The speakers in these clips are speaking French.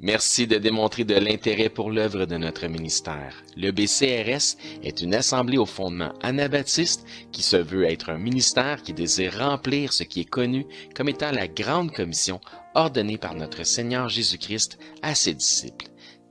Merci de démontrer de l'intérêt pour l'œuvre de notre ministère. Le BCRS est une assemblée au fondement anabaptiste qui se veut être un ministère qui désire remplir ce qui est connu comme étant la grande commission ordonnée par notre Seigneur Jésus-Christ à ses disciples,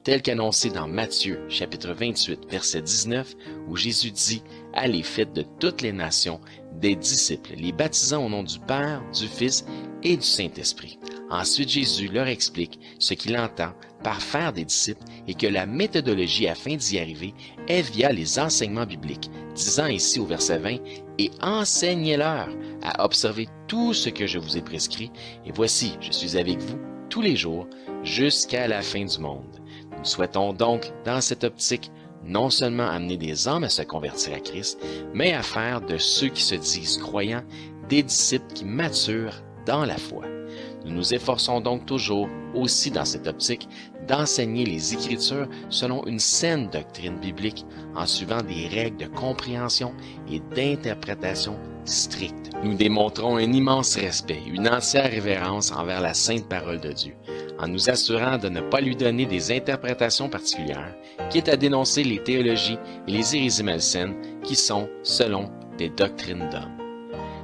tel qu'annoncé dans Matthieu chapitre 28 verset 19 où Jésus dit « Allez, faites de toutes les nations des disciples, les baptisant au nom du Père, du Fils et du Saint-Esprit. » Ensuite, Jésus leur explique ce qu'il entend par faire des disciples et que la méthodologie afin d'y arriver est via les enseignements bibliques, disant ici au verset 20 « Et enseignez-leur à observer tout ce que je vous ai prescrit, et voici, je suis avec vous tous les jours jusqu'à la fin du monde. » Nous souhaitons donc, dans cette optique, non seulement amener des hommes à se convertir à Christ, mais à faire de ceux qui se disent croyants des disciples qui maturent dans la foi. Nous nous efforçons donc toujours, aussi dans cette optique, d'enseigner les Écritures selon une saine doctrine biblique en suivant des règles de compréhension et d'interprétation strictes. Nous démontrons un immense respect, une entière révérence envers la sainte parole de Dieu, en nous assurant de ne pas lui donner des interprétations particulières, quitte à dénoncer les théologies et les hérésies malsaines qui sont, selon, des doctrines d'hommes.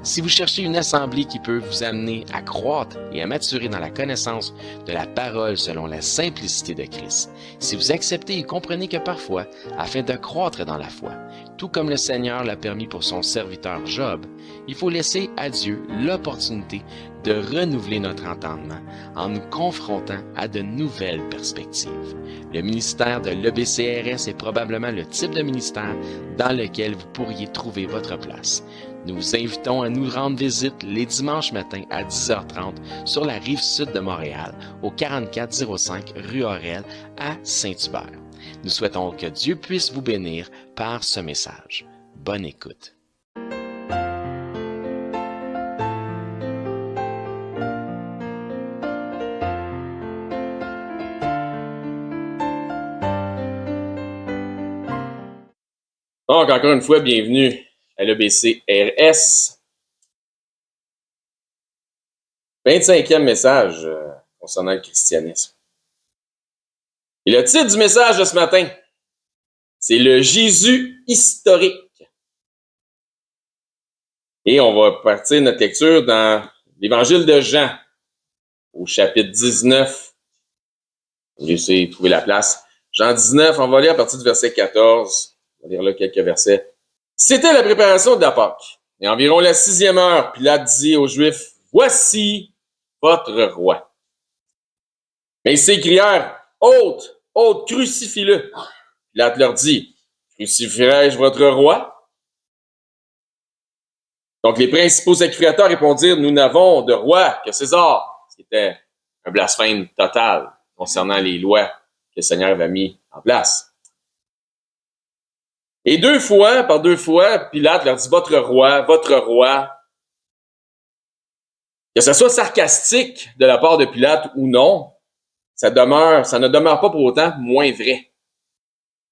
Si vous cherchez une assemblée qui peut vous amener à croître et à maturer dans la connaissance de la parole selon la simplicité de Christ, si vous acceptez et comprenez que parfois, afin de croître dans la foi, tout comme le Seigneur l'a permis pour son serviteur Job, il faut laisser à Dieu l'opportunité de renouveler notre entendement en nous confrontant à de nouvelles perspectives. Le ministère de l'EBCRS est probablement le type de ministère dans lequel vous pourriez trouver votre place. Nous vous invitons à nous rendre visite les dimanches matins à 10h30 sur la rive sud de Montréal, au 4405 rue Aurel à Saint-Hubert. Nous souhaitons que Dieu puisse vous bénir par ce message. Bonne écoute. Donc, encore une fois, bienvenue à l'EBCRS. 25e message concernant le christianisme. Et le titre du message de ce matin, c'est le Jésus historique. Et on va partir notre lecture dans l'Évangile de Jean, au chapitre 19. Je vais essayer de trouver la place. Jean 19, on va lire à partir du verset 14. On va lire là quelques versets. C'était la préparation de la Pâque. Et environ la 6e heure, Pilate dit aux Juifs, « Voici votre roi. » Mais ils s'écrièrent, « Ôte, ôte, crucifie-le. » Pilate leur dit, « Crucifierai-je votre roi? » Donc les principaux sacrificateurs répondirent, « Nous n'avons de roi que César. » C'était un blasphème total concernant les lois que le Seigneur avait mis en place. Et par deux fois, Pilate leur dit « Votre roi, votre roi. » Que ce soit sarcastique de la part de Pilate ou non, ça ne demeure pas pour autant moins vrai.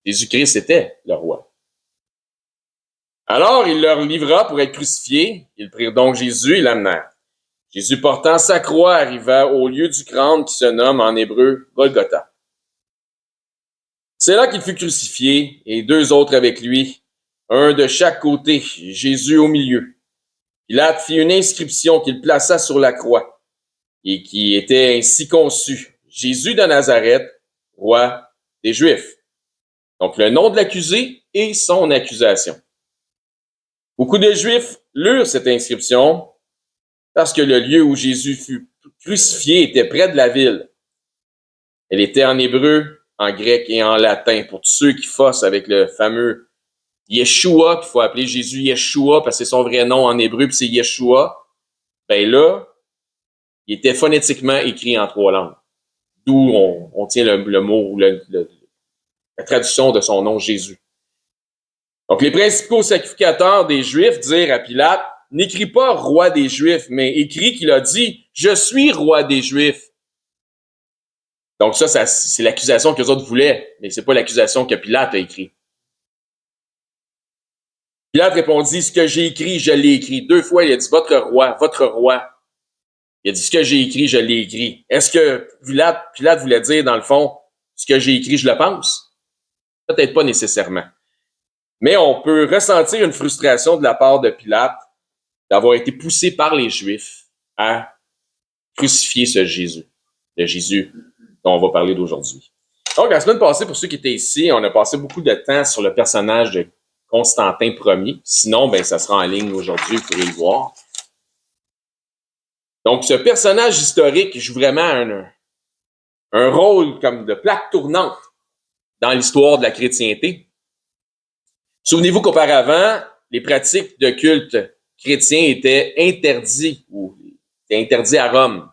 Jésus-Christ était le roi. Alors, il leur livra pour être crucifié. Ils prirent donc Jésus et l'amenèrent. Jésus, portant sa croix, arriva au lieu du crâne qui se nomme en hébreu Golgotha. C'est là qu'il fut crucifié et deux autres avec lui, un de chaque côté, Jésus au milieu. Pilate fit une inscription qu'il plaça sur la croix et qui était ainsi conçue. Jésus de Nazareth, roi des Juifs. Donc le nom de l'accusé et son accusation. Beaucoup de Juifs lurent cette inscription parce que le lieu où Jésus fut crucifié était près de la ville. Elle était en hébreu, en grec et en latin. Pour tous ceux qui fossent avec le fameux Yeshua, qu'il faut appeler Jésus Yeshua parce que c'est son vrai nom en hébreu, puis c'est Yeshua, ben là, il était phonétiquement écrit en 3 langues. D'où on tient le mot, la traduction de son nom, Jésus. Donc, les principaux sacrificateurs des Juifs dirent à Pilate, « N'écris pas roi des Juifs, mais écris qu'il a dit, je suis roi des Juifs. » Donc ça c'est l'accusation que les autres voulaient, mais c'est pas l'accusation que Pilate a écrit. Pilate répondit, « Ce que j'ai écrit, je l'ai écrit. » 2 fois, il a dit, votre roi, votre roi. Il a dit, ce que j'ai écrit, je l'ai écrit. Est-ce que Pilate voulait dire, dans le fond, ce que j'ai écrit, je le pense? Peut-être pas nécessairement. Mais on peut ressentir une frustration de la part de Pilate d'avoir été poussé par les Juifs à crucifier ce Jésus, le Jésus dont on va parler d'aujourd'hui. Donc, la semaine passée, pour ceux qui étaient ici, on a passé beaucoup de temps sur le personnage de Constantin Ier. Sinon, ça sera en ligne aujourd'hui, vous pourrez le voir. Donc, ce personnage historique joue vraiment un rôle comme de plaque tournante dans l'histoire de la chrétienté. Souvenez-vous qu'auparavant, les pratiques de culte chrétien étaient interdites ou étaient interdits à Rome.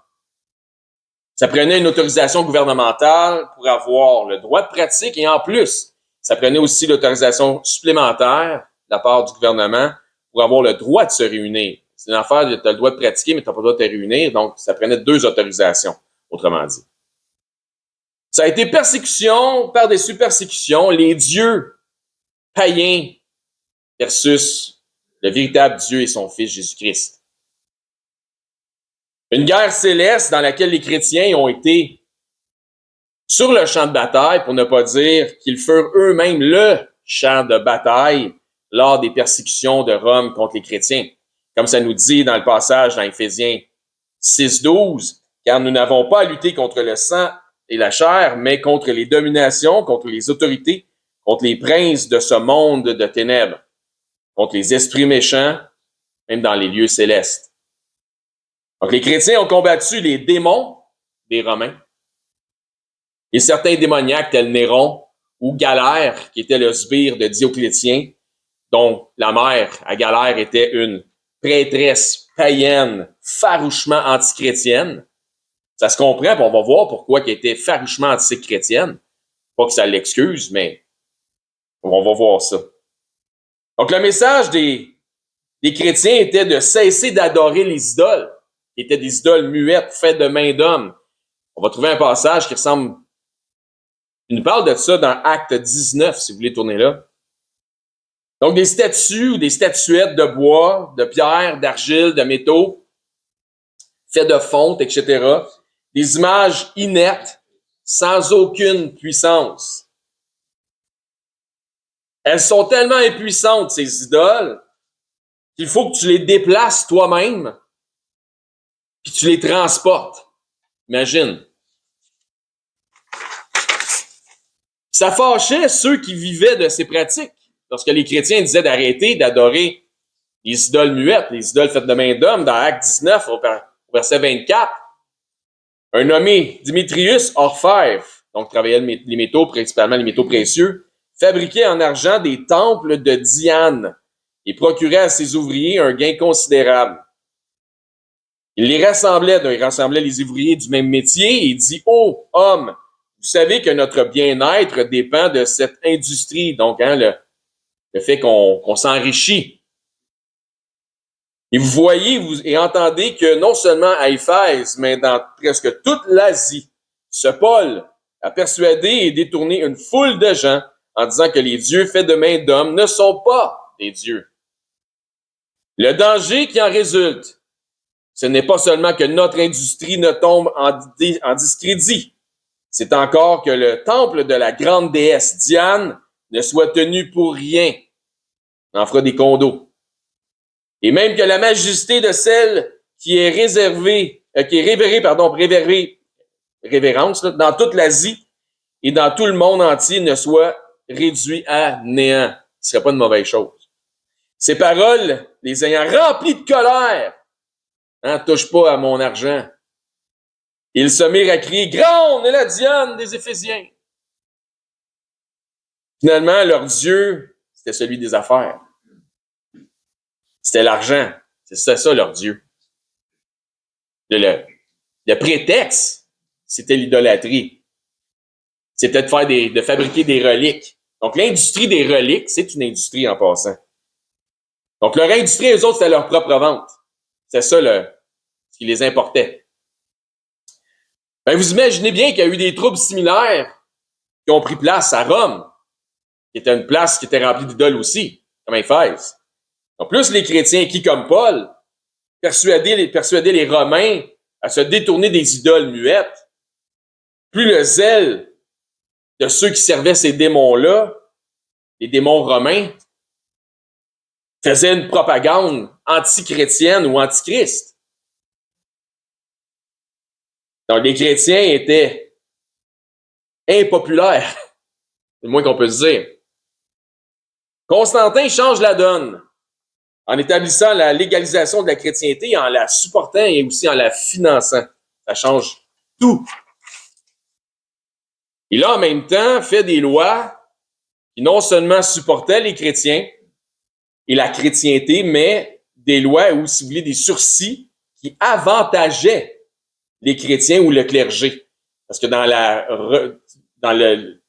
Ça prenait une autorisation gouvernementale pour avoir le droit de pratique et en plus, ça prenait aussi l'autorisation supplémentaire de la part du gouvernement pour avoir le droit de se réunir. C'est une affaire, tu as le droit de pratiquer, mais tu n'as pas le droit de te réunir, donc ça prenait 2 autorisations, autrement dit. Ça a été persécution par-dessus persécution, les dieux païens versus le véritable Dieu et son Fils Jésus-Christ. Une guerre céleste dans laquelle les chrétiens ont été sur le champ de bataille, pour ne pas dire qu'ils furent eux-mêmes le champ de bataille lors des persécutions de Rome contre les chrétiens. Comme ça nous dit dans le passage dans Éphésiens 6:12, car nous n'avons pas à lutter contre le sang et la chair, mais contre les dominations, contre les autorités, contre les princes de ce monde de ténèbres, contre les esprits méchants, même dans les lieux célestes. Donc, les chrétiens ont combattu les démons des Romains et certains démoniaques tels Néron ou Galère, qui était le sbire de Dioclétien, dont la mère à Galère était une prêtresse païenne farouchement antichrétienne. Ça se comprend, puis on va voir pourquoi elle était farouchement antichrétienne. Pas que ça l'excuse, mais on va voir ça. Donc, le message des chrétiens était de cesser d'adorer les idoles, qui étaient des idoles muettes, faites de main d'homme. On va trouver un passage qui ressemble... Il nous parle de ça dans Acte 19, si vous voulez tourner là. Donc, des statues ou des statuettes de bois, de pierre, d'argile, de métaux, faites de fonte, etc. Des images inertes, sans aucune puissance. Elles sont tellement impuissantes, ces idoles, qu'il faut que tu les déplaces toi-même, puis tu les transportes. Imagine. Ça fâchait ceux qui vivaient de ces pratiques. Lorsque les chrétiens disaient d'arrêter d'adorer les idoles muettes, les idoles faites de main d'homme, dans Acte 19, au verset 24, un nommé Démétrius Orfèvre, donc travaillait les métaux, principalement les métaux précieux, fabriquait en argent des temples de Diane et procurait à ses ouvriers un gain considérable. Il rassemblait les ouvriers du même métier et dit « Ô hommes, vous savez que notre bien-être dépend de cette industrie, donc le fait qu'on s'enrichit. Et vous voyez et entendez que non seulement à Éphèse, mais dans presque toute l'Asie, ce Paul a persuadé et détourné une foule de gens en disant que les dieux faits de main d'homme ne sont pas des dieux. Le danger qui en résulte, ce n'est pas seulement que notre industrie ne tombe en discrédit, c'est encore que le temple de la grande déesse Diane ne soit tenu pour rien. On en fera des condos. Et même que la majesté de celle qui est révérence dans toute l'Asie et dans tout le monde entier ne soit réduit à néant. Ce serait pas une mauvaise chose. Ces paroles, les ayant remplies de colère, touche pas à mon argent. Ils se mirent à crier, grande est la Diane des Éphésiens. Finalement, leur Dieu, c'était celui des affaires. C'était l'argent. C'était ça, leur Dieu. Le prétexte, c'était l'idolâtrie. C'était de fabriquer des reliques. Donc, l'industrie des reliques, c'est une industrie en passant. Donc, leur industrie, eux autres, c'était leur propre vente. C'est ça, ce qui les importait. Vous imaginez bien qu'il y a eu des troubles similaires qui ont pris place à Rome, qui était une place qui était remplie d'idoles aussi, comme Éphèse. En plus, les chrétiens qui, comme Paul, persuadaient les Romains à se détourner des idoles muettes, plus le zèle de ceux qui servaient ces démons-là, les démons romains, faisait une propagande anti-chrétienne ou anti-Christ. Donc, les chrétiens étaient impopulaires, c'est le moins qu'on peut se dire. Constantin change la donne en établissant la légalisation de la chrétienté, en la supportant et aussi en la finançant. Ça change tout. Il a en même temps fait des lois qui non seulement supportaient les chrétiens et la chrétienté, mais des lois ou, si vous voulez, des sursis qui avantageaient les chrétiens ou le clergé. Parce que dans le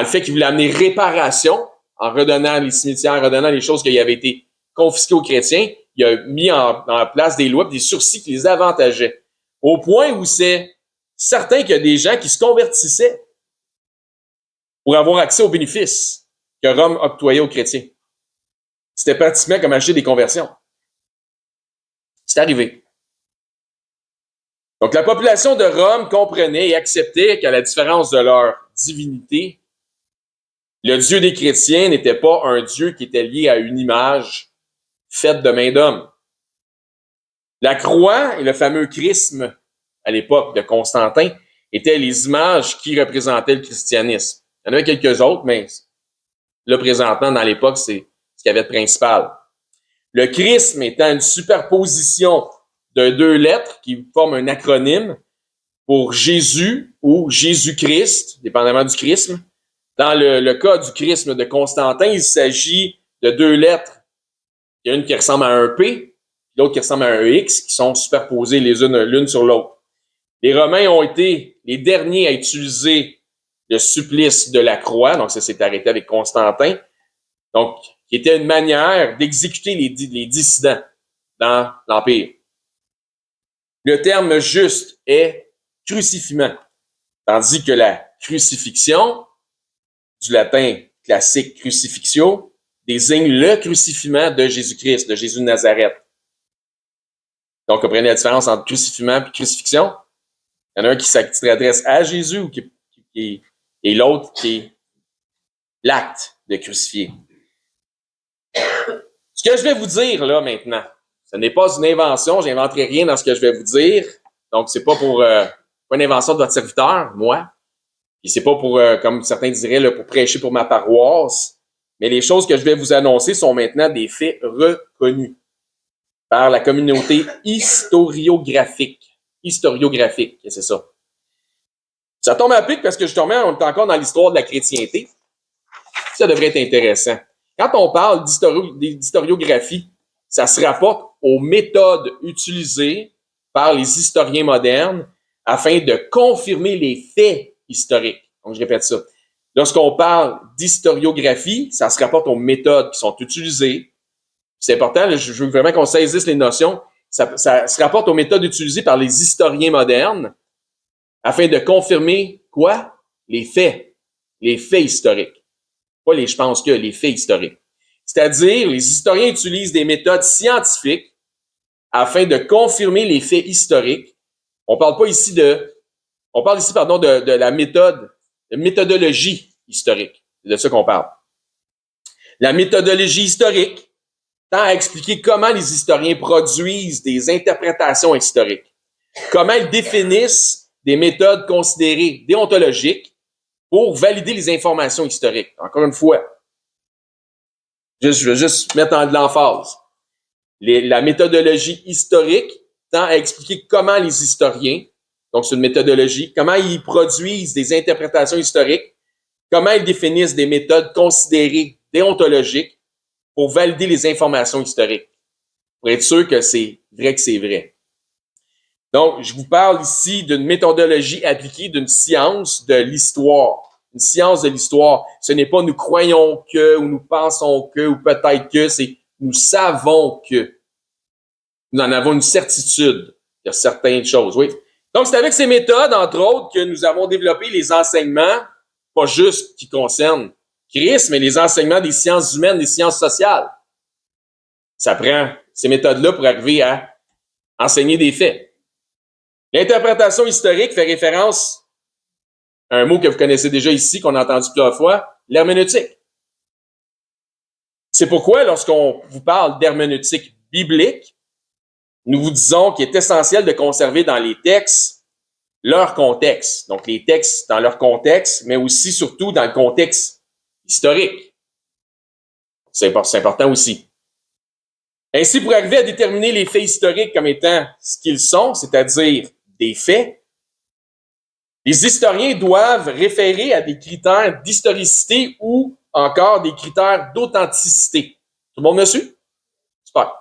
fait qu'il voulait amener réparation, en redonnant les cimetières, en redonnant les choses qui avaient été confisquées aux chrétiens, il a mis en place des lois, des sursis qui les avantageaient. Au point où c'est certain qu'il y a des gens qui se convertissaient pour avoir accès aux bénéfices que Rome octroyait aux chrétiens. C'était pratiquement comme acheter des conversions. C'est arrivé. Donc, la population de Rome comprenait et acceptait qu'à la différence de leur divinité, le Dieu des chrétiens n'était pas un Dieu qui était lié à une image faite de main d'homme. La croix et le fameux chrisme à l'époque de Constantin étaient les images qui représentaient le christianisme. Il y en avait quelques autres, mais là, présentement, dans l'époque, c'est ce qu'il y avait de principal. Le chrisme étant une superposition de deux lettres qui forment un acronyme pour Jésus ou Jésus-Christ, dépendamment du chrisme. Dans le cas du chrisme de Constantin, il s'agit de deux lettres. Il y a une qui ressemble à un P, l'autre qui ressemble à un X, qui sont superposées les unes l'une sur l'autre. Les Romains ont été les derniers à utiliser le supplice de la croix, donc ça s'est arrêté avec Constantin, donc qui était une manière d'exécuter les dissidents dans l'Empire. Le terme juste est crucifiement, tandis que la crucifixion, du latin classique crucifixio, désigne le crucifiement de Jésus-Christ, de Jésus de Nazareth. Donc, comprenez la différence entre crucifiement et crucifixion? Il y en a un qui s'adresse à Jésus et l'autre qui est l'acte de crucifier. Ce que je vais vous dire là maintenant, ce n'est pas une invention, j'inventerai rien dans ce que je vais vous dire. Donc, c'est pas pour pas une invention de votre serviteur, moi. Et c'est pas pour, comme certains diraient, là, pour prêcher pour ma paroisse. Mais les choses que je vais vous annoncer sont maintenant des faits reconnus par la communauté historiographique. Historiographique, c'est ça. Ça tombe à pic parce que justement, on est encore dans l'histoire de la chrétienté. Ça devrait être intéressant. Quand on parle d'historiographie, ça se rapporte aux méthodes utilisées par les historiens modernes afin de confirmer les faits historiques. Donc, je répète ça. Lorsqu'on parle d'historiographie, ça se rapporte aux méthodes qui sont utilisées. C'est important, là, je veux vraiment qu'on saisisse les notions. Ça se rapporte aux méthodes utilisées par les historiens modernes afin de confirmer quoi? Les faits historiques. Pas les je pense que, les faits historiques. C'est-à-dire, les historiens utilisent des méthodes scientifiques afin de confirmer les faits historiques. On parle ici de la méthodologie historique. C'est de ça qu'on parle. La méthodologie historique tend à expliquer comment les historiens produisent des interprétations historiques, comment ils définissent des méthodes considérées déontologiques pour valider les informations historiques. Encore une fois, je veux juste mettre de l'emphase. La méthodologie historique tend à expliquer comment les historiens, donc c'est une méthodologie, comment ils produisent des interprétations historiques, comment ils définissent des méthodes considérées déontologiques pour valider les informations historiques, pour être sûr que c'est vrai. Donc, je vous parle ici d'une méthodologie appliquée d'une science de l'histoire. Une science de l'histoire. Ce n'est pas nous croyons que, ou nous pensons que, ou peut-être que, c'est nous savons que. Nous en avons une certitude. Il y a certaines choses, oui. Donc, c'est avec ces méthodes, entre autres, que nous avons développé les enseignements, pas juste qui concernent Christ, mais les enseignements des sciences humaines, des sciences sociales. Ça prend ces méthodes-là pour arriver à enseigner des faits. L'interprétation historique fait référence à un mot que vous connaissez déjà ici, qu'on a entendu plusieurs fois, l'herméneutique. C'est pourquoi, lorsqu'on vous parle d'herméneutique biblique, nous vous disons qu'il est essentiel de conserver dans les textes leur contexte. Donc, les textes dans leur contexte, mais aussi, surtout, dans le contexte historique. C'est important aussi. Ainsi, pour arriver à déterminer les faits historiques comme étant ce qu'ils sont, c'est-à-dire des faits, les historiens doivent référer à des critères d'historicité ou encore des critères d'authenticité. Tout le monde me suit? Super.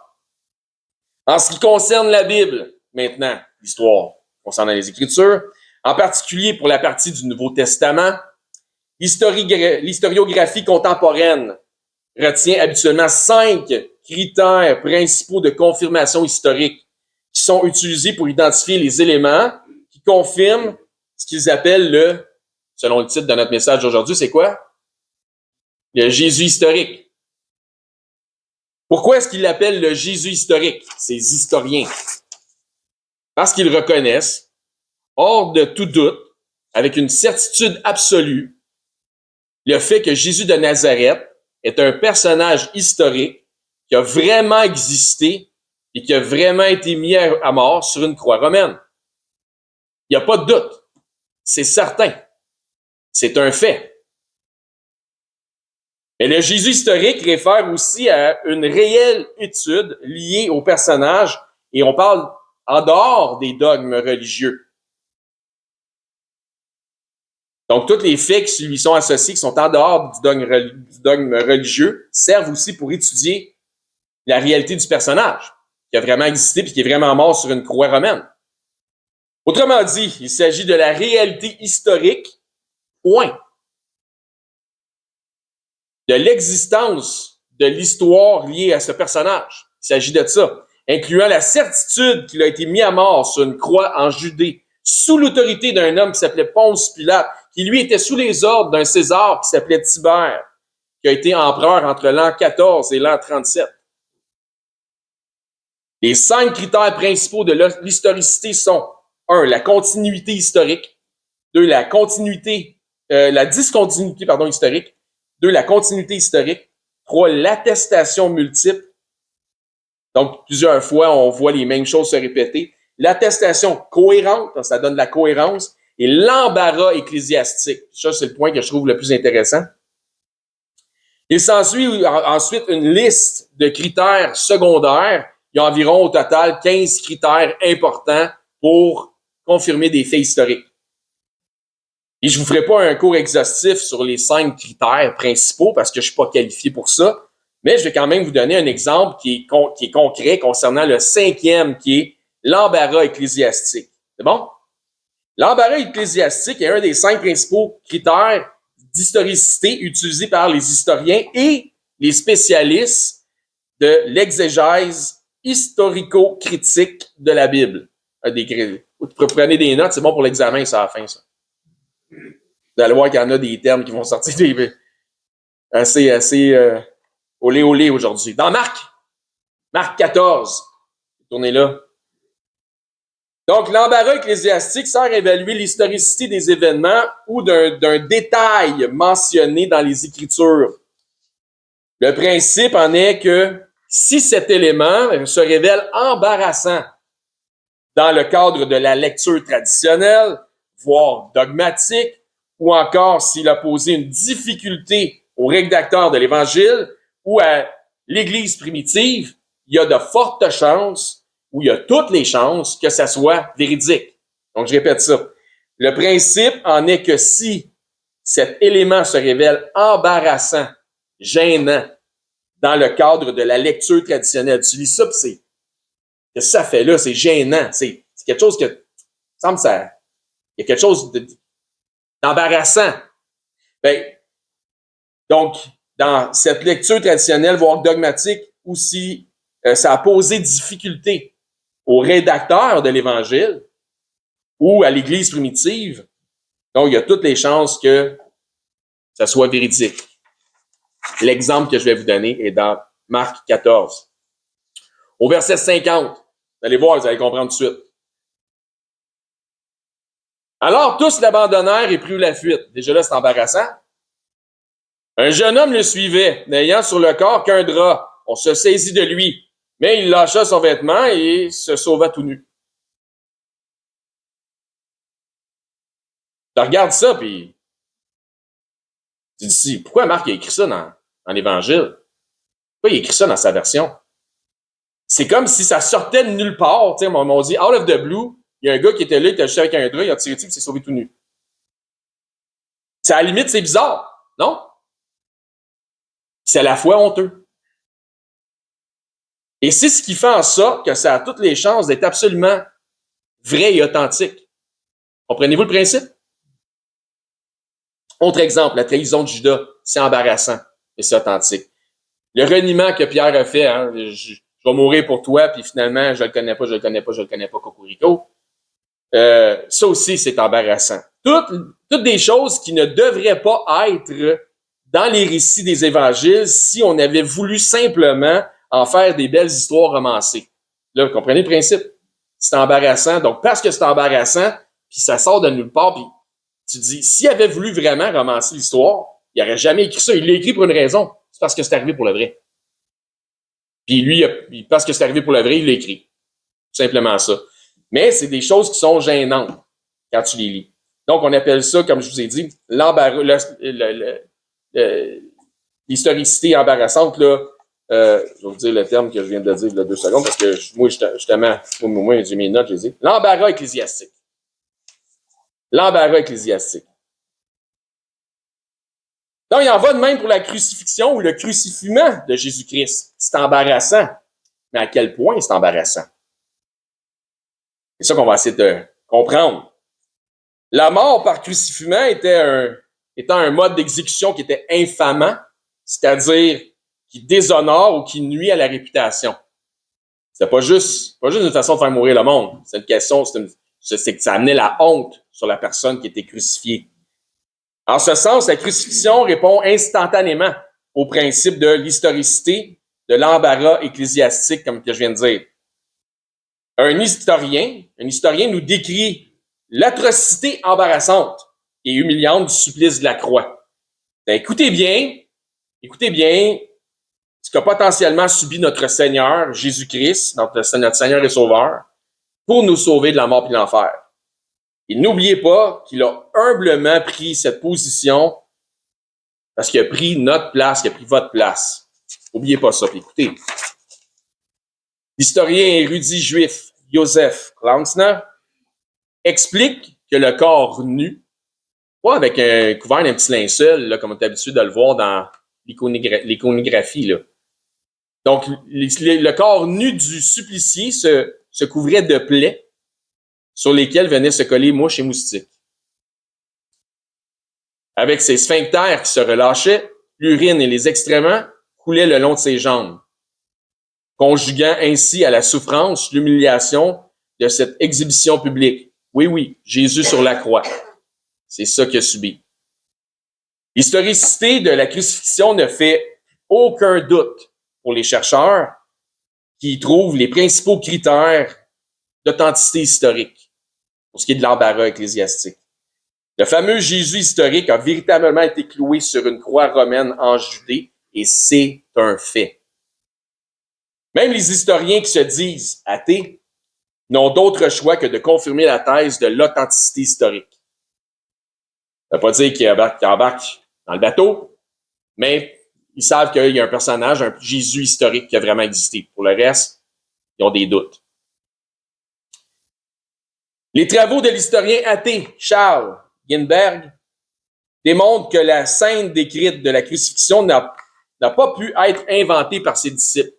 En ce qui concerne la Bible, maintenant, l'histoire concernant les Écritures, en particulier pour la partie du Nouveau Testament, l'historiographie contemporaine retient habituellement 5 critères principaux de confirmation historique qui sont utilisés pour identifier les éléments qui confirment ce qu'ils appellent selon le titre de notre message d'aujourd'hui, c'est quoi? Le Jésus historique. Pourquoi est-ce qu'ils l'appellent le Jésus historique, ces historiens? Parce qu'ils reconnaissent, hors de tout doute, avec une certitude absolue, le fait que Jésus de Nazareth est un personnage historique qui a vraiment existé et qui a vraiment été mis à mort sur une croix romaine. Il n'y a pas de doute. C'est certain. C'est un fait. Mais le Jésus historique réfère aussi à une réelle étude liée au personnage, et on parle en dehors des dogmes religieux. Donc, tous les faits qui lui sont associés, qui sont en dehors du dogme religieux, servent aussi pour étudier la réalité du personnage, qui a vraiment existé et qui est vraiment mort sur une croix romaine. Autrement dit, il s'agit de la réalité historique, point. De l'existence de l'histoire liée à ce personnage. Il s'agit de ça, incluant la certitude qu'il a été mis à mort sur une croix en Judée, sous l'autorité d'un homme qui s'appelait Ponce Pilate, qui lui était sous les ordres d'un César qui s'appelait Tibère, qui a été empereur entre l'an 14 et l'an 37. Les 5 critères principaux de l'historicité sont 1. La continuité historique. 2. La discontinuité historique. 2. La continuité historique. 3. L'attestation multiple. Donc, plusieurs fois, on voit les mêmes choses se répéter. L'attestation cohérente, ça donne de la cohérence. Et l'embarras ecclésiastique. Ça, c'est le point que je trouve le plus intéressant. Il s'ensuit ensuite une liste de critères secondaires. Il y a environ au total 15 critères importants pour confirmer des faits historiques. Et je vous ferai pas un cours exhaustif sur les 5 critères principaux parce que je suis pas qualifié pour ça, mais je vais quand même vous donner un exemple qui est concret concernant le 5e, qui est l'embarras ecclésiastique. C'est bon? L'embarras ecclésiastique est un des 5 principaux critères d'historicité utilisés par les historiens et les spécialistes de l'exégèse historico-critique de la Bible. Vous prenez des notes, c'est bon pour l'examen, ça à la fin, ça. Vous allez voir qu'il y en a des termes qui vont sortir assez olé aujourd'hui. Dans Marc 14, tournez là. Donc, l'embarras ecclésiastique sert à évaluer l'historicité des événements ou d'un détail mentionné dans les Écritures. Le principe en est que si cet élément se révèle embarrassant dans le cadre de la lecture traditionnelle, voire dogmatique, ou encore s'il a posé une difficulté au rédacteur de l'Évangile ou à l'Église primitive, il y a de fortes chances, ou il y a toutes les chances que ça soit véridique. Donc, je répète ça. Le principe en est que si cet élément se révèle embarrassant, gênant, dans le cadre de la lecture traditionnelle, tu lis ça, puis c'est que ça fait là, c'est gênant, c'est quelque chose que semble ça, il y a quelque chose d'embarrassant. Ben, donc, dans cette lecture traditionnelle, voire dogmatique, aussi, ça a posé difficulté au rédacteur de l'Évangile ou à l'Église primitive. Donc, il y a toutes les chances que ça soit véridique. L'exemple que je vais vous donner est dans Marc 14. Au verset 50, vous allez voir, vous allez comprendre tout de suite. Alors tous l'abandonnèrent et prirent la fuite. Déjà là, c'est embarrassant. Un jeune homme le suivait, n'ayant sur le corps qu'un drap. On se saisit de lui, mais il lâcha son vêtement et se sauva tout nu. Tu regardes ça, puis tu te dis, pourquoi Marc a écrit ça dans l'Évangile? Pourquoi il a écrit ça dans sa version? C'est comme si ça sortait de nulle part. Tu sais, on dit, out of the blue, il y a un gars qui était là, il était juste avec un drap, il a tiré dessus, il s'est sauvé tout nu. C'est à la limite, c'est bizarre, non? C'est à la fois honteux. Et c'est ce qui fait en sorte que ça a toutes les chances d'être absolument vrai et authentique. Comprenez-vous le principe? Autre exemple, la trahison de Judas, c'est embarrassant et c'est authentique. Le reniement que Pierre a fait, hein, je vais mourir pour toi, puis finalement, je le connais pas, Cocorico. Ça aussi, c'est embarrassant. Toutes des choses qui ne devraient pas être dans les récits des évangiles si on avait voulu simplement en faire des belles histoires romancées. Là, vous comprenez le principe? C'est embarrassant. Donc, parce que c'est embarrassant, puis ça sort de nulle part, puis tu dis, s'il avait voulu vraiment romancer l'histoire, il n'aurait jamais écrit ça. Il l'a écrit pour une raison. C'est parce que c'est arrivé pour le vrai. Puis lui, parce que c'est arrivé pour le vrai, il l'a écrit. Tout simplement ça. Mais c'est des choses qui sont gênantes quand tu les lis. Donc, on appelle ça, comme je vous ai dit, l'embarras, l'historicité embarrassante, là. Je vais vous dire le terme que je viens de dire il y a 2 secondes, parce que moi, justement, moi, j'ai mes notes, je les ai. L'embarras ecclésiastique. L'embarras ecclésiastique. Donc, il en va de même pour la crucifixion ou le crucifiement de Jésus-Christ. C'est embarrassant. Mais à quel point c'est embarrassant? C'est ça qu'on va essayer de comprendre. La mort par crucifiement étant un mode d'exécution qui était infamant, c'est-à-dire qui déshonore ou qui nuit à la réputation. C'était pas juste une façon de faire mourir le monde. C'est une question, c'est que ça amenait la honte sur la personne qui était crucifiée. En ce sens, la crucifixion répond instantanément au principe de l'historicité, de l'embarras ecclésiastique, comme que je viens de dire. Un historien nous décrit l'atrocité embarrassante et humiliante du supplice de la croix. Ben, écoutez bien ce qu'a potentiellement subi notre Seigneur Jésus-Christ, notre Seigneur et Sauveur, pour nous sauver de la mort et de l'enfer. Et n'oubliez pas qu'il a humblement pris cette position parce qu'il a pris notre place, qu'il a pris votre place. N'oubliez pas ça. Puis écoutez, l'historien érudit juif Joseph Klausner explique que le corps nu, pas avec un couvert d'un petit linceul, là, comme on est habitué de le voir dans l'iconographie, là. Donc, le corps nu du supplicié se couvrait de plaies sur lesquelles venaient se coller mouches et moustiques. Avec ses sphincters qui se relâchaient, l'urine et les excréments coulaient le long de ses jambes, conjuguant ainsi à la souffrance, l'humiliation de cette exhibition publique. Oui, Jésus sur la croix. C'est ça qu'il a subi. L'historicité de la crucifixion ne fait aucun doute pour les chercheurs qui y trouvent les principaux critères d'authenticité historique pour ce qui est de l'embarras ecclésiastique. Le fameux Jésus historique a véritablement été cloué sur une croix romaine en Judée et c'est un fait. Même les historiens qui se disent athées n'ont d'autre choix que de confirmer la thèse de l'authenticité historique. Ça ne veut pas dire qu'ils embarquent dans le bateau, mais ils savent qu'il y a un personnage, un Jésus historique qui a vraiment existé. Pour le reste, ils ont des doutes. Les travaux de l'historien athée Charles Ginberg démontrent que la scène décrite de la crucifixion n'a pas pu être inventée par ses disciples.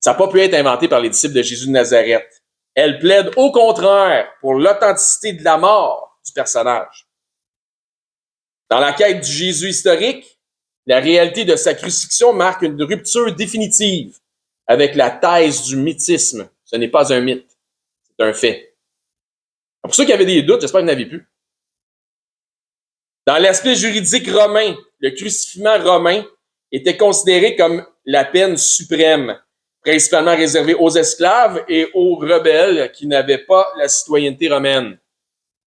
Ça n'a pas pu être inventé par les disciples de Jésus de Nazareth. Elle plaide au contraire pour l'authenticité de la mort du personnage. Dans la quête du Jésus historique, la réalité de sa crucifixion marque une rupture définitive avec la thèse du mythisme. Ce n'est pas un mythe, c'est un fait. Pour ceux qui avaient des doutes, j'espère que vous n'avez plus. Dans l'aspect juridique romain, le crucifiement romain était considéré comme la peine suprême, principalement réservé aux esclaves et aux rebelles qui n'avaient pas la citoyenneté romaine.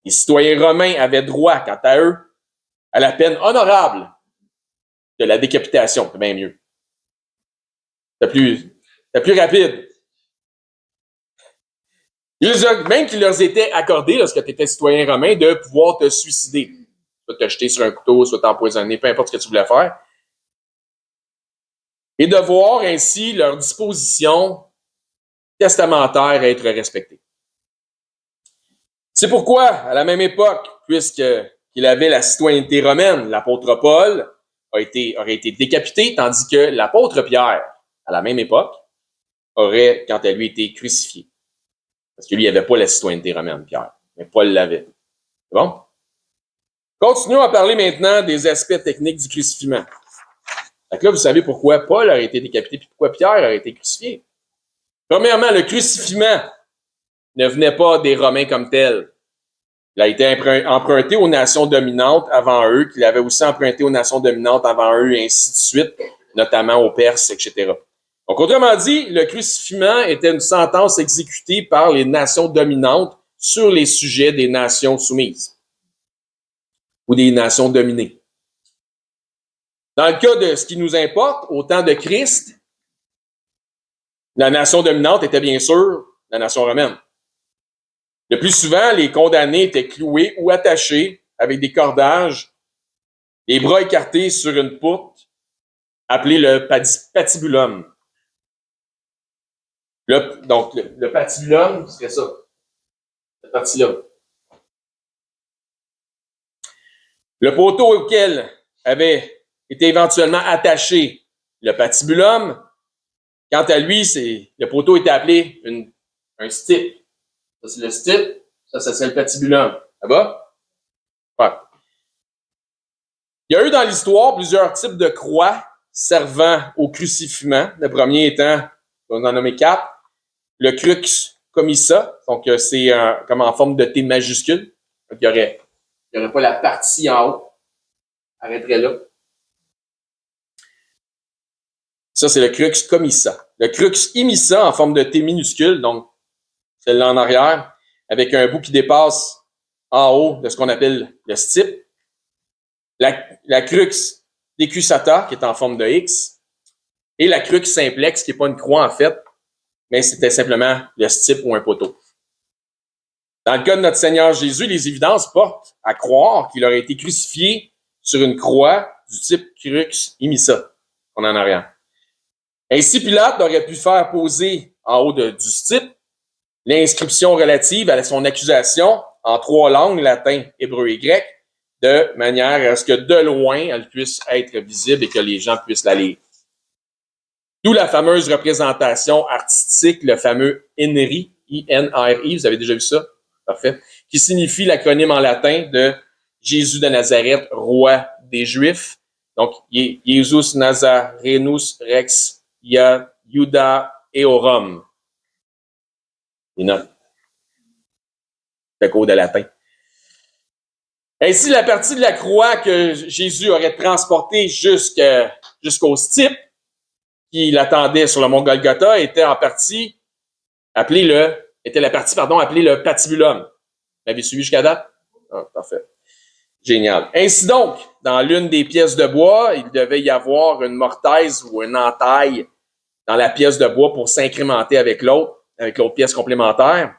Les citoyens romains avaient droit, quant à eux, à la peine honorable de la décapitation. C'est bien mieux. C'est plus rapide. Même qu'il leur était accordé, lorsque tu étais citoyen romain, de pouvoir te suicider. Soit te jeter sur un couteau, soit t'empoisonner, peu importe ce que tu voulais faire. Et de voir ainsi leur disposition testamentaire être respectée. C'est pourquoi, à la même époque, puisqu'il avait la citoyenneté romaine, l'apôtre Paul aurait été décapité, tandis que l'apôtre Pierre, à la même époque, aurait, quant à lui, été crucifié. Parce que lui, il n'avait pas la citoyenneté romaine, Pierre, mais Paul l'avait. C'est bon? Continuons à parler maintenant des aspects techniques du crucifiement. Donc là, vous savez pourquoi Paul a été décapité et pourquoi Pierre a été crucifié. Premièrement, le crucifiement ne venait pas des Romains comme tel. Il a été emprunté aux nations dominantes avant eux, qu'il avait aussi emprunté aux nations dominantes avant eux, et ainsi de suite, notamment aux Perses, etc. Donc, autrement dit, le crucifiement était une sentence exécutée par les nations dominantes sur les sujets des nations soumises ou des nations dominées. Dans le cas de ce qui nous importe, au temps de Christ, la nation dominante était bien sûr la nation romaine. Le plus souvent, les condamnés étaient cloués ou attachés avec des cordages, les bras écartés sur une poutre appelée le patibulum. Le patibulum, c'est ça. Cette partie-là. Le poteau auquel avait été éventuellement attaché le patibulum, quant à lui, le poteau était appelé un stipe. Ça, c'est le stipe. Ça c'est le patibulum. Là-bas? Ouais. Il y a eu dans l'histoire plusieurs types de croix servant au crucifixion. Le premier étant, on en a nommé 4, le crux commissa. Donc, c'est comme en forme de T majuscule. Donc, il y aurait pas la partie en haut. Arrêterait là. Ça, c'est le crux commissa. Le crux imissa en forme de T minuscule, donc celle-là en arrière, avec un bout qui dépasse en haut de ce qu'on appelle le stipe. La crux decussata, qui est en forme de X, et la crux simplex, qui n'est pas une croix en fait, mais c'était simplement le stipe ou un poteau. Dans le cas de notre Seigneur Jésus, les évidences portent à croire qu'il aurait été crucifié sur une croix du type crux imissa, qu'on a en arrière. Ainsi, Pilate aurait pu faire poser en haut du stipe l'inscription relative à son accusation en 3 langues, latin, hébreu et grec, de manière à ce que de loin, elle puisse être visible et que les gens puissent la lire. D'où la fameuse représentation artistique, le fameux INRI, I-N-R-I, vous avez déjà vu ça? Parfait. Qui signifie l'acronyme en latin de Jésus de Nazareth, roi des Juifs. Donc, Jesus Nazarenus Rex Iuda Eorum. Les notes. Le code de latin. Ainsi, la partie de la croix que Jésus aurait transportée jusqu'au stipe qui l'attendait sur le mont Golgotha était la partie appelée le patibulum. Vous l'avez suivi jusqu'à date? Ah, parfait. Génial. Ainsi donc, dans l'une des pièces de bois, il devait y avoir une mortaise ou une entaille dans la pièce de bois pour s'incrémenter avec l'autre pièce complémentaire.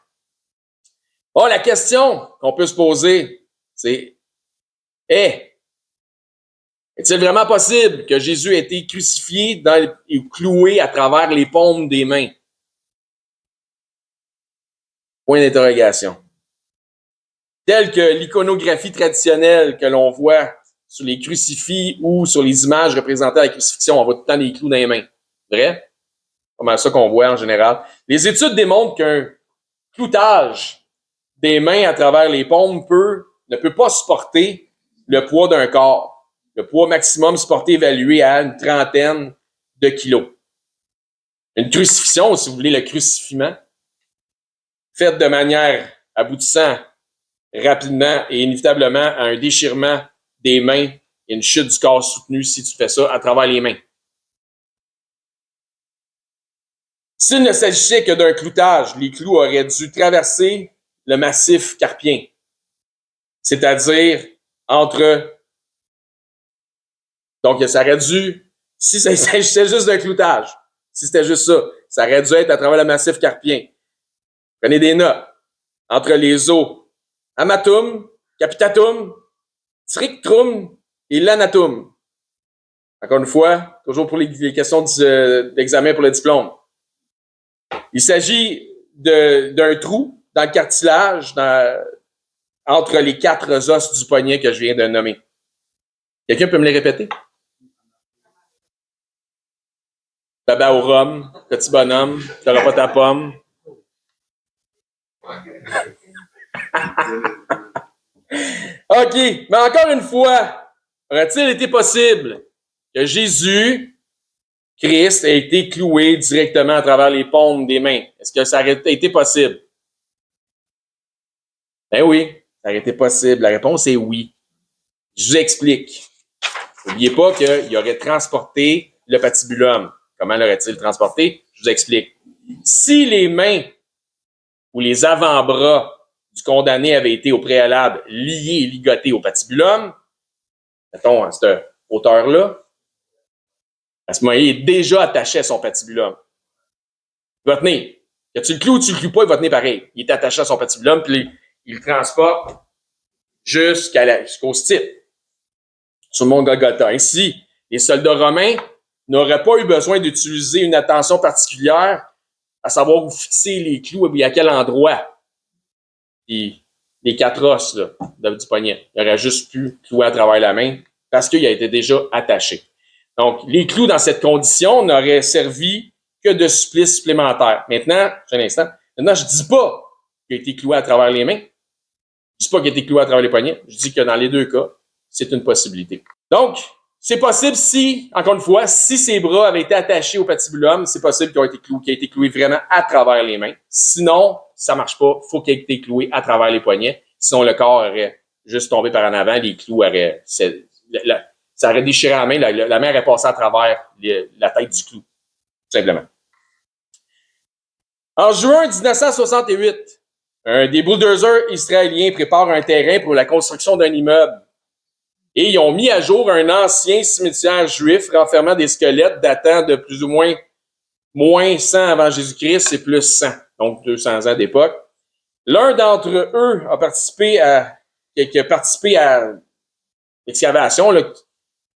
Oh, la question qu'on peut se poser, c'est est-il vraiment possible que Jésus ait été crucifié et cloué à travers les paumes des mains? Point d'interrogation. Tel que l'iconographie traditionnelle que l'on voit sur les crucifix ou sur les images représentées à la crucifixion, on voit tout le temps les clous dans les mains. Vrai? C'est comme ça qu'on voit en général. Les études démontrent qu'un cloutage des mains à travers les paumes ne peut pas supporter le poids d'un corps. Le poids maximum supporté évalué à une 30aine de kilos. Une crucifixion, si vous voulez, le crucifiement, faite de manière aboutissant rapidement et inévitablement à un déchirement des mains et une chute du corps soutenue si tu fais ça à travers les mains. S'il ne s'agissait que d'un cloutage, les clous auraient dû traverser le massif carpien, c'est-à-dire entre... Donc, ça aurait dû, si ça s'agissait juste d'un cloutage, si c'était juste ça, ça aurait dû être à travers le massif carpien. Prenez des notes. Entre les os Amatum, Capitatum, Trictrum et Lanatum. Encore une fois, toujours pour les questions d'examen pour le diplôme. Il s'agit d'un trou dans le cartilage entre les 4 os du poignet que je viens de nommer. Quelqu'un peut me les répéter? Baba au rhum, petit bonhomme, t'auras pas ta pomme. OK, mais encore une fois, aurait-il été possible que Jésus, Christ, ait été cloué directement à travers les paumes des mains? Est-ce que ça aurait été possible? Ben oui, ça aurait été possible. La réponse est oui. Je vous explique. N'oubliez pas qu'il aurait transporté le patibulum. Comment l'aurait-il transporté? Je vous explique. Si les mains ou les avant-bras du condamné avaient été au préalable liés et ligotés au patibulum, mettons à cette hauteur-là, à ce moment-là, il est déjà attaché à son patibulum. Il va tenir. Que tu le cloues ou tu le cloues pas, il va tenir pareil. Il est attaché à son patibulum, puis il le transporte jusqu'au stipe, sur le mont Golgotha. Ainsi, les soldats romains n'auraient pas eu besoin d'utiliser une attention particulière à savoir où fixer les clous et à quel endroit. Puis, les 4 os là, du poignet. Il aurait juste pu clouer à travers la main parce qu'il a été déjà attaché. Donc, les clous dans cette condition n'auraient servi que de supplice supplémentaire. Maintenant, j'ai un instant. Maintenant, je dis pas qu'il a été cloué à travers les mains. Je dis pas qu'il a été cloué à travers les poignets. Je dis que dans les 2 cas, c'est une possibilité. Donc, c'est possible si, encore une fois, si ses bras avaient été attachés au patibulum, c'est possible qu'il ait été cloué vraiment à travers les mains. Sinon, ça marche pas. Il faut qu'il ait été cloué à travers les poignets. Sinon, le corps aurait juste tombé par en avant. Les clous auraient... ça aurait déchiré la main. La main aurait passé à travers la tête du clou. Tout simplement. En juin 1968, des bulldozers israéliens préparent un terrain pour la construction d'un immeuble. Et ils ont mis à jour un ancien cimetière juif renfermant des squelettes datant de plus ou moins 100 avant Jésus-Christ et plus 100, donc 200 ans d'époque. L'un d'entre eux a participé à l'excavation,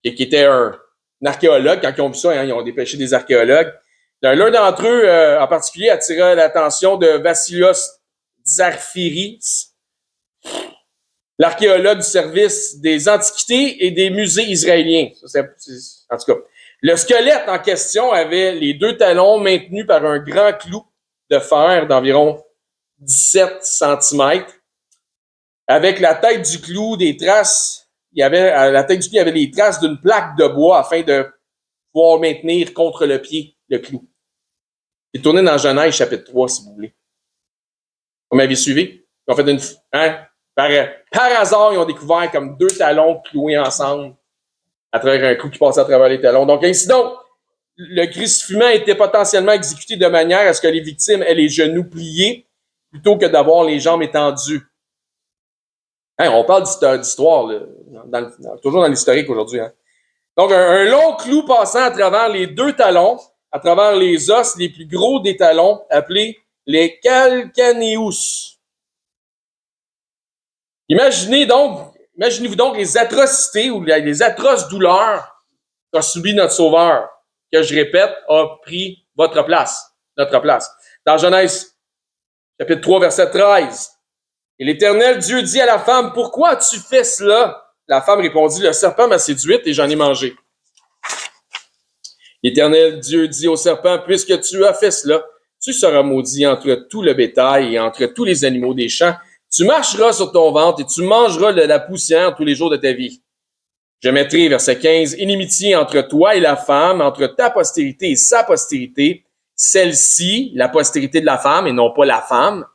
qui était un archéologue. Quand ils ont vu ça, ils ont dépêché des archéologues. L'un d'entre eux, en particulier, a attiré l'attention de Vassilios Zarfiris, l'archéologue du service des antiquités et des musées israéliens. En tout cas, le squelette en question avait les 2 talons maintenus par un grand clou de fer d'environ 17 cm. Avec la tête du clou, des traces, à la tête du clou, il y avait les traces d'une plaque de bois afin de pouvoir maintenir contre le pied le clou. C'est tourné dans Genèse, chapitre 3, si vous voulez. Vous m'avez suivi? Ils ont fait par hasard, ils ont découvert comme 2 talons cloués ensemble à travers un clou qui passait à travers les talons. Donc, ainsi donc, le crucifixion était potentiellement exécuté de manière à ce que les victimes aient les genoux pliés plutôt que d'avoir les jambes étendues. On parle d'histoire, là, toujours dans l'historique aujourd'hui. Donc, un long clou passant à travers les 2 talons, à travers les os les plus gros des talons, appelés les calcaneus. Imaginez-vous donc les atrocités ou les atroces douleurs qu'a subi notre Sauveur, que je répète, a pris votre place, notre place. Dans Genèse, chapitre 3, verset 13. Et l'Éternel Dieu dit à la femme, « Pourquoi as-tu fait cela? » La femme répondit, « Le serpent m'a séduite et j'en ai mangé. » L'Éternel Dieu dit au serpent, « Puisque tu as fait cela, tu seras maudit entre tout le bétail et entre tous les animaux des champs. Tu marcheras sur ton ventre et tu mangeras de la poussière tous les jours de ta vie. Je mettrai, verset 15, inimitié entre toi et la femme, entre ta postérité et sa postérité. Celle-ci, la postérité de la femme et non pas la femme,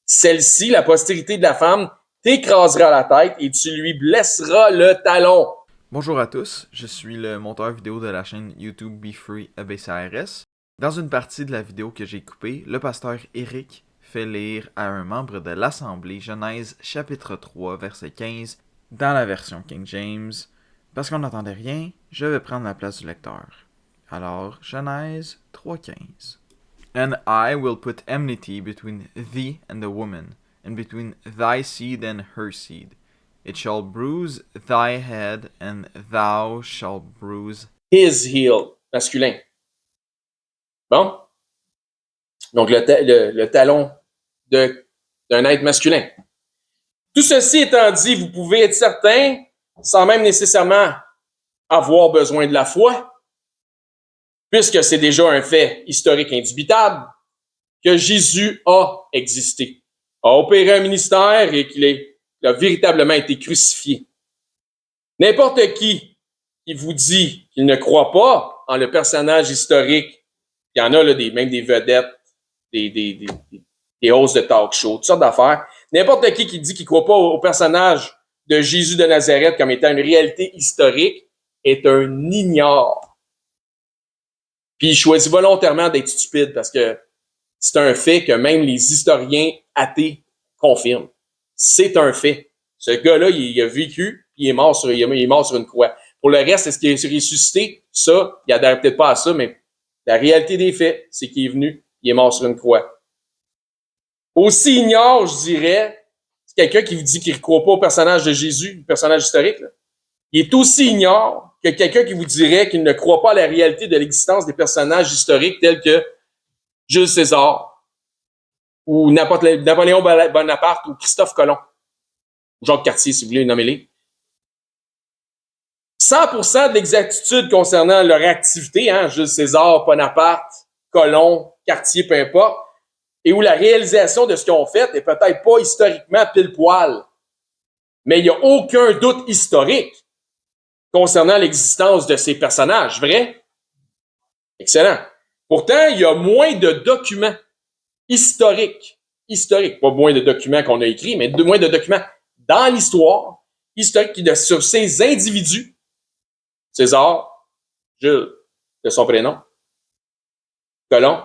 celle-ci, la postérité de la femme, t'écrasera la tête et tu lui blesseras le talon. » Bonjour à tous, je suis le monteur vidéo de la chaîne YouTube BeFree ABCRS. Dans une partie de la vidéo que j'ai coupée, le pasteur Eric fait lire à un membre de l'Assemblée Genèse chapitre 3 verset 15 dans la version King James. Parce qu'on n'entendait rien, je vais prendre la place du lecteur. Alors, Genèse 3:15. And I will put enmity between thee and the woman, and between thy seed and her seed. It shall bruise thy head, and thou shalt bruise His heel, masculin. Bon? Donc, le talon d'un être masculin. Tout ceci étant dit, vous pouvez être certain, sans même nécessairement avoir besoin de la foi, puisque c'est déjà un fait historique indubitable, que Jésus a existé, a opéré un ministère et qu'il a véritablement été crucifié. N'importe qui vous dit qu'il ne croit pas en le personnage historique, il y en a là, même des vedettes, des hosts de talk show, toutes sortes d'affaires. N'importe qui dit qu'il ne croit pas au personnage de Jésus de Nazareth comme étant une réalité historique est un ignore. Puis il choisit volontairement d'être stupide parce que c'est un fait que même les historiens athées confirment. C'est un fait. Ce gars-là, il a vécu, puis il est mort sur une croix. Pour le reste, est-ce qu'il est ressuscité? Ça, il n'adhère peut-être pas à ça, mais la réalité des faits, c'est qu'il est venu, il est mort sur une croix. Aussi ignore, je dirais, c'est quelqu'un qui vous dit qu'il ne croit pas au personnage de Jésus, le personnage historique, là. Il est aussi ignore que quelqu'un qui vous dirait qu'il ne croit pas à la réalité de l'existence des personnages historiques tels que Jules César ou Napoléon Bonaparte ou Christophe Colomb ou Jacques Cartier, si vous voulez nommer-les. 100% de l'exactitude concernant leur activité, Jules César, Bonaparte, Colomb, Cartier, peu importe, et où la réalisation de ce qu'ils ont fait est peut-être pas historiquement pile-poil. Mais il n'y a aucun doute historique concernant l'existence de ces personnages, vrai? Excellent. Pourtant, il y a moins de documents historiques, pas moins de documents qu'on a écrits, mais moins de documents dans l'histoire historique sur ces individus, César, Jules, de son prénom, Colomb,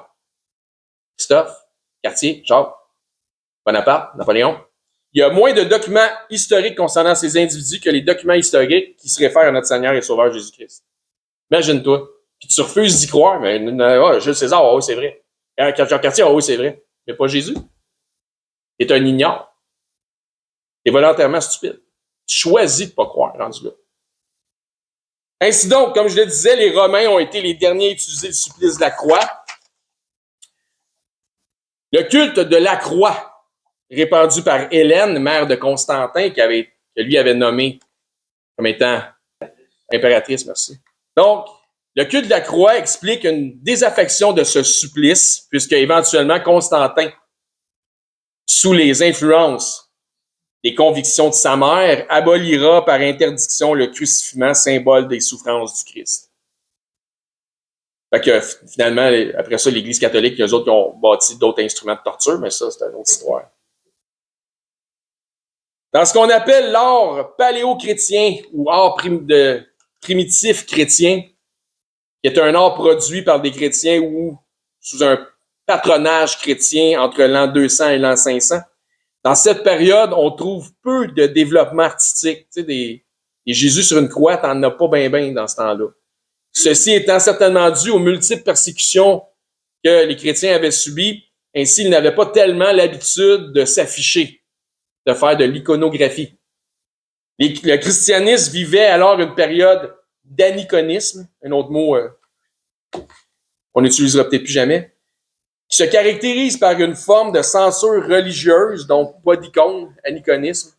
Christophe, Cartier, Jacques, Bonaparte, Napoléon. Il y a moins de documents historiques concernant ces individus que les documents historiques qui se réfèrent à notre Seigneur et Sauveur Jésus-Christ. Imagine-toi. Puis tu refuses d'y croire, mais Jules César, oui, c'est vrai. Jacques Cartier, oui, c'est vrai. Mais pas Jésus. Tu es un ignore. Tu es volontairement stupide. Tu choisis de ne pas croire, rendu là. Ainsi donc, comme je le disais, les Romains ont été les derniers à utiliser le supplice de la croix. Le culte de la croix, répandu par Hélène, mère de Constantin, que lui avait nommé comme étant impératrice, merci. Donc, le culte de la croix explique une désaffection de ce supplice, puisque éventuellement Constantin, sous les influences des convictions de sa mère, abolira par interdiction le crucifiement, symbole des souffrances du Christ. Fait que finalement, après ça, l'Église catholique, eux autres, ont bâti d'autres instruments de torture, mais ça, c'est une autre histoire. Dans ce qu'on appelle l'art paléo-chrétien ou art primitif chrétien, qui est un art produit par des chrétiens ou sous un patronage chrétien entre l'an 200 et l'an 500, dans cette période, on trouve peu de développement artistique. Tu sais, des Jésus sur une croix, t'en as pas bien dans ce temps-là. Ceci étant certainement dû aux multiples persécutions que les chrétiens avaient subies, ainsi ils n'avaient pas tellement l'habitude de s'afficher, de faire de l'iconographie. Le christianisme vivait alors une période d'aniconisme, un autre mot qu'on n'utilisera peut-être plus jamais, qui se caractérise par une forme de censure religieuse, donc pas d'icône, aniconisme.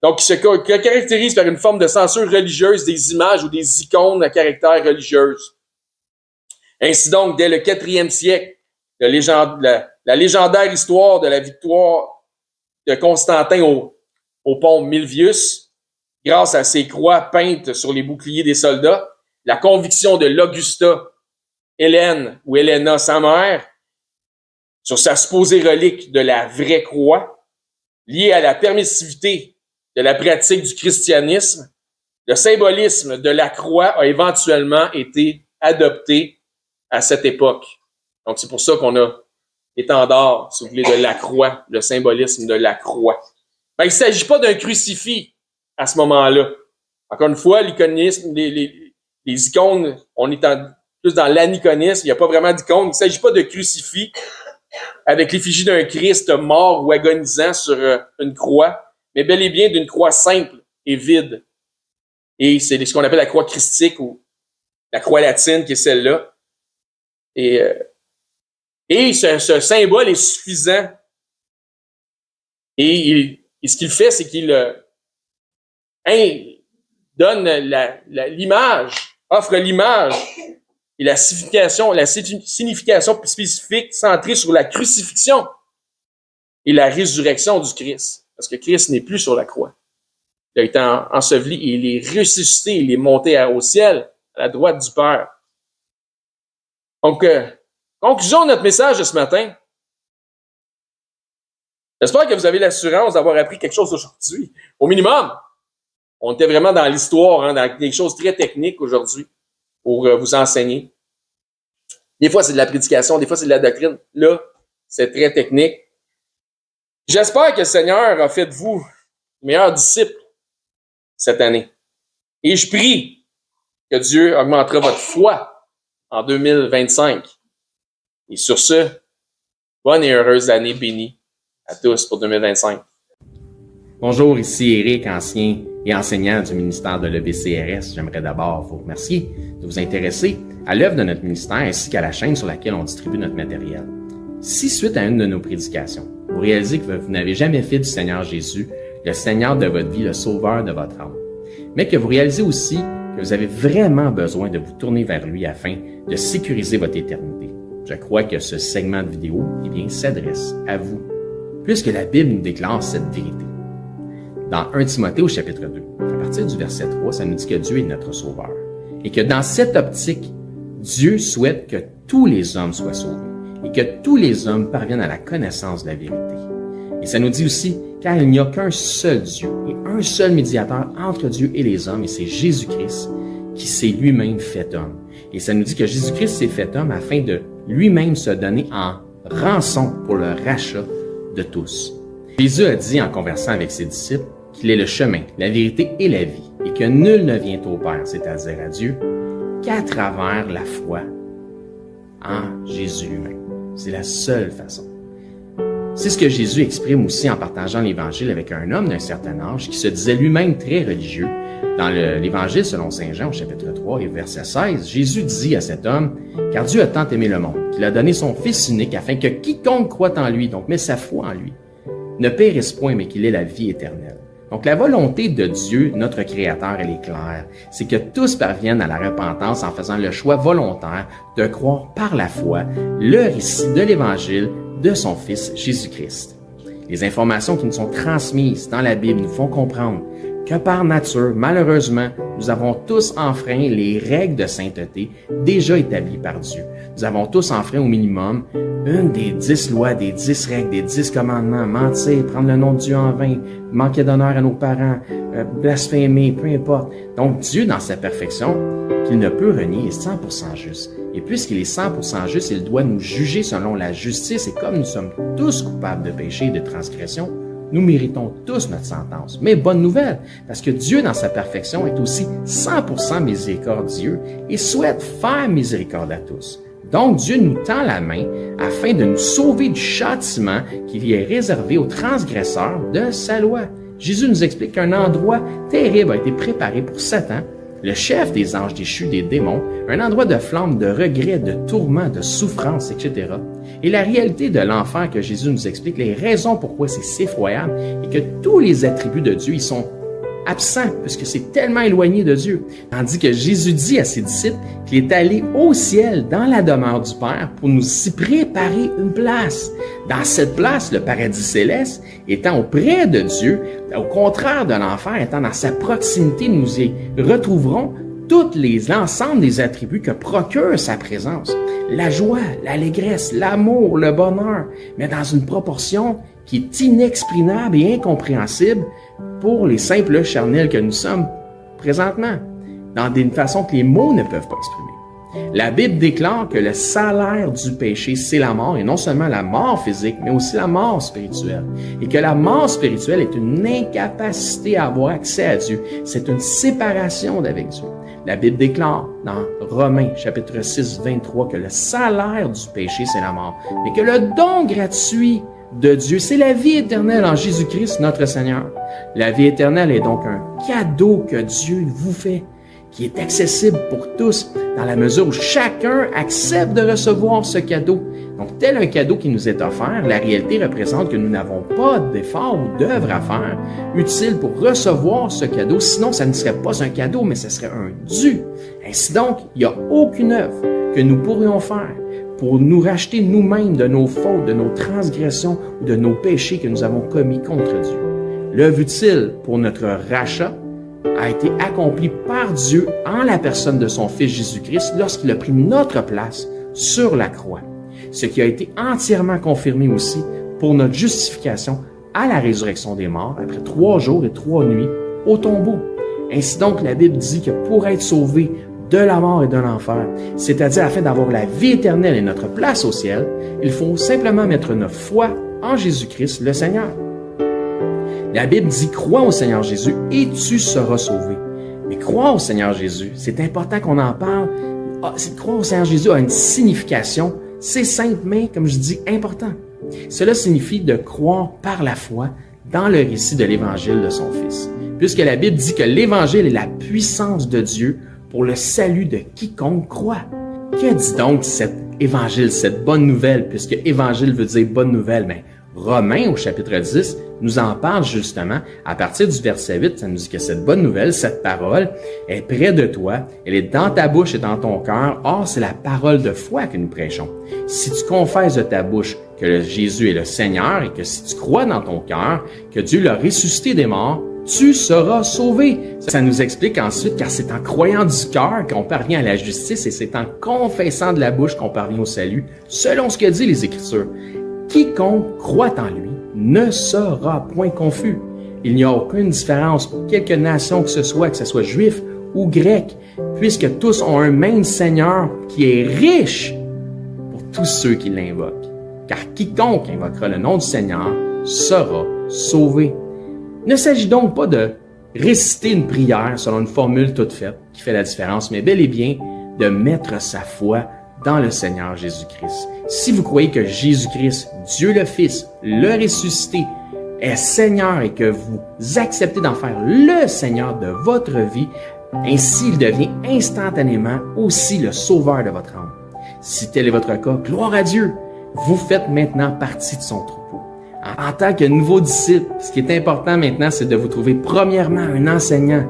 Donc, qui se caractérise par une forme de censure religieuse des images ou des icônes à caractère religieuse. Ainsi donc, dès le 4e siècle, la légendaire histoire de la victoire de Constantin au pont Milvius, grâce à ses croix peintes sur les boucliers des soldats, la conviction de l'Augusta Hélène ou Helena, sa mère, sur sa supposée relique de la vraie croix, liée à la permissivité de la pratique du christianisme, le symbolisme de la croix a éventuellement été adopté à cette époque. Donc, c'est pour ça qu'on a l'étendard, si vous voulez, de la croix, le symbolisme de la croix. Ben, il ne s'agit pas d'un crucifix à ce moment-là. Encore une fois, l'iconisme, les icônes, on est plus dans l'aniconisme, il n'y a pas vraiment d'icône. Il ne s'agit pas de crucifix avec l'effigie d'un Christ mort ou agonisant sur une croix, mais bel et bien d'une croix simple et vide. Et c'est ce qu'on appelle la croix christique ou la croix latine qui est celle-là. Et ce symbole est suffisant. Et ce qu'il fait, c'est qu'il donne l'image, offre l'image et la signification spécifique centrée sur la crucifixion et la résurrection du Christ. Parce que Christ n'est plus sur la croix. Il a été enseveli et il est ressuscité, il est monté au ciel, à la droite du Père. Donc, conclusion de notre message de ce matin. J'espère que vous avez l'assurance d'avoir appris quelque chose aujourd'hui. Au minimum, on était vraiment dans l'histoire, dans des choses très techniques aujourd'hui pour vous enseigner. Des fois, c'est de la prédication, des fois, c'est de la doctrine. Là, c'est très technique. J'espère que le Seigneur a fait de vous les meilleurs disciples cette année. Et je prie que Dieu augmentera votre foi en 2025. Et sur ce, bonne et heureuse année bénie à tous pour 2025. Bonjour, ici Éric, ancien et enseignant du ministère de l'EBCRS. J'aimerais d'abord vous remercier de vous intéresser à l'œuvre de notre ministère ainsi qu'à la chaîne sur laquelle on distribue notre matériel. Si, suite à une de nos prédications, vous réalisez que vous n'avez jamais fait du Seigneur Jésus le Seigneur de votre vie, le Sauveur de votre âme, mais que vous réalisez aussi que vous avez vraiment besoin de vous tourner vers lui afin de sécuriser votre éternité, je crois que ce segment de vidéo s'adresse à vous, puisque la Bible nous déclare cette vérité. Dans 1 Timothée au chapitre 2, à partir du verset 3, ça nous dit que Dieu est notre Sauveur. Et que dans cette optique, Dieu souhaite que tous les hommes soient sauvés et que tous les hommes parviennent à la connaissance de la vérité. Et ça nous dit aussi, car il n'y a qu'un seul Dieu et un seul médiateur entre Dieu et les hommes, et c'est Jésus-Christ qui s'est lui-même fait homme. Et ça nous dit que Jésus-Christ s'est fait homme afin de lui-même se donner en rançon pour le rachat de tous. Jésus a dit en conversant avec ses disciples qu'il est le chemin, la vérité et la vie, et que nul ne vient au Père, c'est-à-dire à Dieu, qu'à travers la foi en Jésus lui-même. C'est la seule façon. C'est ce que Jésus exprime aussi en partageant l'Évangile avec un homme d'un certain âge qui se disait lui-même très religieux. Dans l'Évangile selon Saint Jean au chapitre 3 et verset 16, Jésus dit à cet homme « Car Dieu a tant aimé le monde, qu'il a donné son Fils unique afin que quiconque croit en lui, donc met sa foi en lui, ne périsse point, mais qu'il ait la vie éternelle. » Donc la volonté de Dieu, notre Créateur, elle est claire. C'est que tous parviennent à la repentance en faisant le choix volontaire de croire par la foi le récit de l'Évangile de son Fils Jésus-Christ. Les informations qui nous sont transmises dans la Bible nous font comprendre que par nature, malheureusement, nous avons tous enfreint les règles de sainteté déjà établies par Dieu. Nous avons tous enfreint au minimum une des 10 lois, des 10 règles, des 10 commandements, mentir, prendre le nom de Dieu en vain, manquer d'honneur à nos parents, blasphémer, peu importe. Donc Dieu, dans sa perfection, qu'il ne peut renier, est 100% juste. Et puisqu'il est 100% juste, il doit nous juger selon la justice. Et comme nous sommes tous coupables de péché et de transgression, nous méritons tous notre sentence. Mais bonne nouvelle, parce que Dieu, dans sa perfection, est aussi 100% miséricordieux et souhaite faire miséricorde à tous. Donc, Dieu nous tend la main afin de nous sauver du châtiment qui lui est réservé aux transgresseurs de sa loi. Jésus nous explique qu'un endroit terrible a été préparé pour Satan, le chef des anges déchus, des démons, un endroit de flamme, de regret, de tourment, de souffrance, etc. Et la réalité de l'enfer que Jésus nous explique, les raisons pourquoi c'est si effroyable, et que tous les attributs de Dieu, ils sont absents, puisque c'est tellement éloigné de Dieu. Tandis que Jésus dit à ses disciples qu'il est allé au ciel, dans la demeure du Père, pour nous y préparer une place. Dans cette place, le paradis céleste, étant auprès de Dieu, au contraire de l'enfer, étant dans sa proximité, nous y retrouverons l'ensemble des attributs que procure sa présence. La joie, l'allégresse, l'amour, le bonheur, mais dans une proportion qui est inexprimable et incompréhensible pour les simples charnels que nous sommes présentement, dans une façon que les mots ne peuvent pas exprimer. La Bible déclare que le salaire du péché, c'est la mort, et non seulement la mort physique, mais aussi la mort spirituelle. Et que la mort spirituelle est une incapacité à avoir accès à Dieu. C'est une séparation d'avec Dieu. La Bible déclare dans Romains, chapitre 6, 23, que le salaire du péché, c'est la mort, mais que le don gratuit de Dieu, c'est la vie éternelle en Jésus-Christ, notre Seigneur. La vie éternelle est donc un cadeau que Dieu vous fait, qui est accessible pour tous, dans la mesure où chacun accepte de recevoir ce cadeau. Donc, tel un cadeau qui nous est offert, la réalité représente que nous n'avons pas d'effort ou d'œuvre à faire utile pour recevoir ce cadeau. Sinon, ça ne serait pas un cadeau, mais ce serait un dû. Ainsi donc, il n'y a aucune œuvre que nous pourrions faire pour nous racheter nous-mêmes de nos fautes, de nos transgressions ou de nos péchés que nous avons commis contre Dieu. L'œuvre utile pour notre rachat a été accomplie par Dieu en la personne de son Fils Jésus-Christ lorsqu'il a pris notre place sur la croix. Ce qui a été entièrement confirmé aussi pour notre justification à la résurrection des morts après 3 jours et 3 nuits au tombeau. Ainsi donc, la Bible dit que pour être sauvé de la mort et de l'enfer, c'est-à-dire afin d'avoir la vie éternelle et notre place au ciel, il faut simplement mettre notre foi en Jésus-Christ, le Seigneur. La Bible dit « Crois au Seigneur Jésus et tu seras sauvé ». Mais croire au Seigneur Jésus, c'est important qu'on en parle. Croire au Seigneur Jésus a une signification. C'est simple, mais, comme je dis, important. Cela signifie de croire par la foi dans le récit de l'Évangile de son Fils. Puisque la Bible dit que l'Évangile est la puissance de Dieu pour le salut de quiconque croit. Que dit donc cet Évangile, cette bonne nouvelle, puisque Évangile veut dire bonne nouvelle, mais Romains, au chapitre 10, nous en parle justement. À partir du verset 8, ça nous dit que cette bonne nouvelle, cette parole, est près de toi, elle est dans ta bouche et dans ton cœur. Or, c'est la parole de foi que nous prêchons. Si tu confesses de ta bouche que Jésus est le Seigneur et que si tu crois dans ton cœur que Dieu l'a ressuscité des morts, tu seras sauvé. Ça nous explique ensuite, car c'est en croyant du cœur qu'on parvient à la justice et c'est en confessant de la bouche qu'on parvient au salut, selon ce que dit les Écritures. Quiconque croit en lui ne sera point confus. Il n'y a aucune différence pour quelque nation que ce soit juif ou grec, puisque tous ont un même Seigneur qui est riche pour tous ceux qui l'invoquent. Car quiconque invoquera le nom du Seigneur sera sauvé. Il ne s'agit donc pas de réciter une prière selon une formule toute faite qui fait la différence, mais bel et bien de mettre sa foi dans le Seigneur Jésus-Christ. Si vous croyez que Jésus-Christ, Dieu le Fils, le ressuscité, est Seigneur et que vous acceptez d'en faire le Seigneur de votre vie, ainsi il devient instantanément aussi le sauveur de votre âme. Si tel est votre cas, gloire à Dieu, vous faites maintenant partie de son troupeau. En tant que nouveau disciple, ce qui est important maintenant, c'est de vous trouver premièrement un enseignant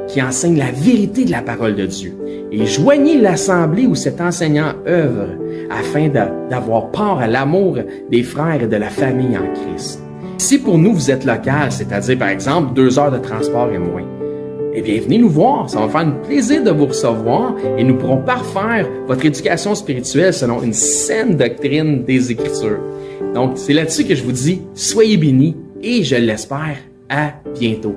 qui enseigne la vérité de la parole de Dieu. Et joignez l'assemblée où cet enseignant œuvre afin d'avoir part à l'amour des frères et de la famille en Christ. Si pour nous vous êtes local, c'est-à-dire par exemple 2 heures de transport et moins, eh bien venez nous voir, ça va me faire un plaisir de vous recevoir et nous pourrons parfaire votre éducation spirituelle selon une saine doctrine des Écritures. Donc c'est là-dessus que je vous dis, soyez bénis et je l'espère, à bientôt.